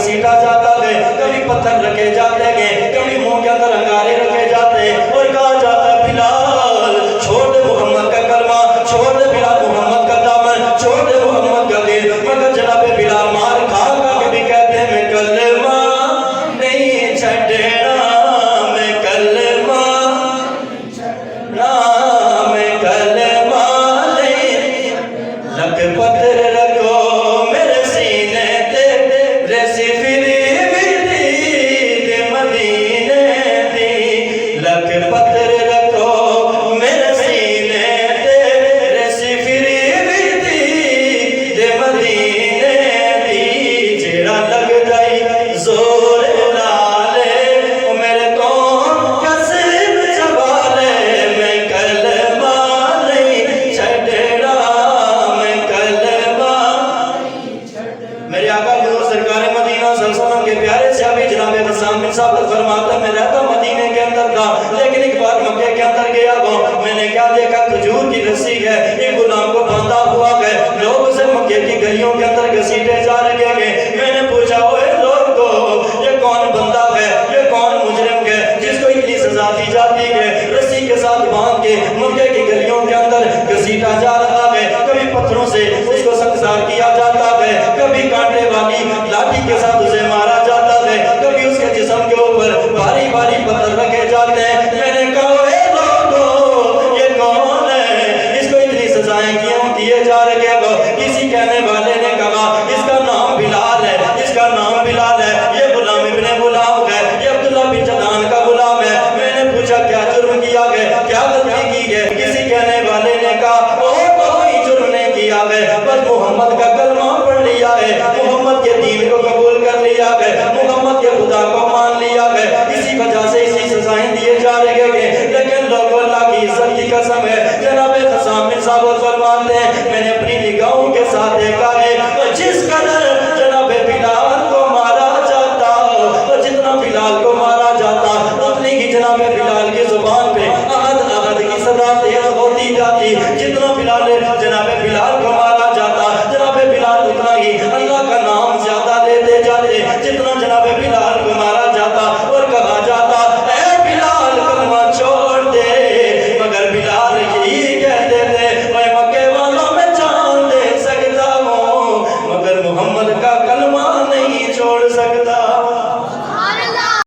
گھسیٹا جاتا ہے، کبھی پتھر رکھے جاتے ہیں، کبھی منہ کے اندر انگارے رکھے جاتے ہیں، اور کہا جاتا ہے بلال چھوڑ دے محمد کا کلمہ، چھوڑ دے بلال محمد کا دامن، چھوڑ دے محمد کا دین۔ مگر جناب بلال مار کھا کھا کے بھی کہتے ہیں میں کلمہ نہیں چھڈنا، میں کلمہ میں کلمہ نہیں، لکھ پتھر رکھو میرے سینے تے، ریسی فری بھی مدینے دی، لکھ پتھر رکھو میرے سینے تے، ریسی فری بھی مدینے دی، جیڑا لگ جائی زور لالے میرے کون قسم چبالے، میں کلمہ نہیں چھڈنا، میں کلمہ۔ میرے آقا حضور سرکار مدینہ صلی اللہ علیہ وسلم کے پیارے صحابی جناب غسان بن ثابت فرماتا میں رہتا مدینے کے اندر تھا، لیکن ایک بار مکے کے اندر گیا ہوں، میں نے کیا دیکھا کھجور کی رسی ہے، ایک غلام کو باندھا ہوا ہے، لوگ اسے مکے کی گلیوں کے اندر گھسیٹے جا رہے ہیں۔ میں نے پوچھا اوے لوگو یہ کون بندہ ہے، یہ کون مجرم ہے جس کو اتنی سزا دی جاتی ہے، رسی کے ساتھ باندھ کے مکے کی گلیوں کے اندر گھسیٹا جا رہا ہے، کبھی پتھروں سے اس کو سنگسار کیا جاتا ہے، کبھی کانٹے والی لاٹھی کے ساتھ اسے مارا جاتا ہے، کبھی اس کے جسم کے اوپر بھاری بھاری پتھر رکھے جاتے ہیں۔ میں نے کہا اے لوگو یہ کون ہے، اس کو اتنی سزائیں کیوں دیے جا رہے ہیں؟ کسی کہنے والے نے کہا اس کا نام بلال ہے، اس کا نام بلال ہے، یہ غلام ابن غلام ہے، یہ عبداللہ بن جدعان کا غلام ہے۔ میں نے پوچھا کیا جرم کیا ہے، کیا غلطی کی ہے؟ کسی کہنے والے نے کہا کوئی جرم نہیں کیا ہے، بس محمد کا کلمہ پڑھ لیا ہے، محمد کے دین کو قبول کر لیا ہے، محمد کے خدا کو مان لیا ہے، اسی وجہ سے اسی سزائیں دیے جا رہے ہیں۔ لیکن لوگوں اللہ کی عزت کی قسم ہے، جناب غسان بن ثابت فرماتے ہیں میں نے اپنی نگاہوں کے ساتھ دیکھا ہے جس قدر جناب بلال کو مارا جاتا، اور جتنا بلال کو مارا جاتا اتنی ہی جناب بلال کی زبان پہ احد احد کی صدا تیز ہوتی جاتی، جتنا بلال جناب بلال کو مارا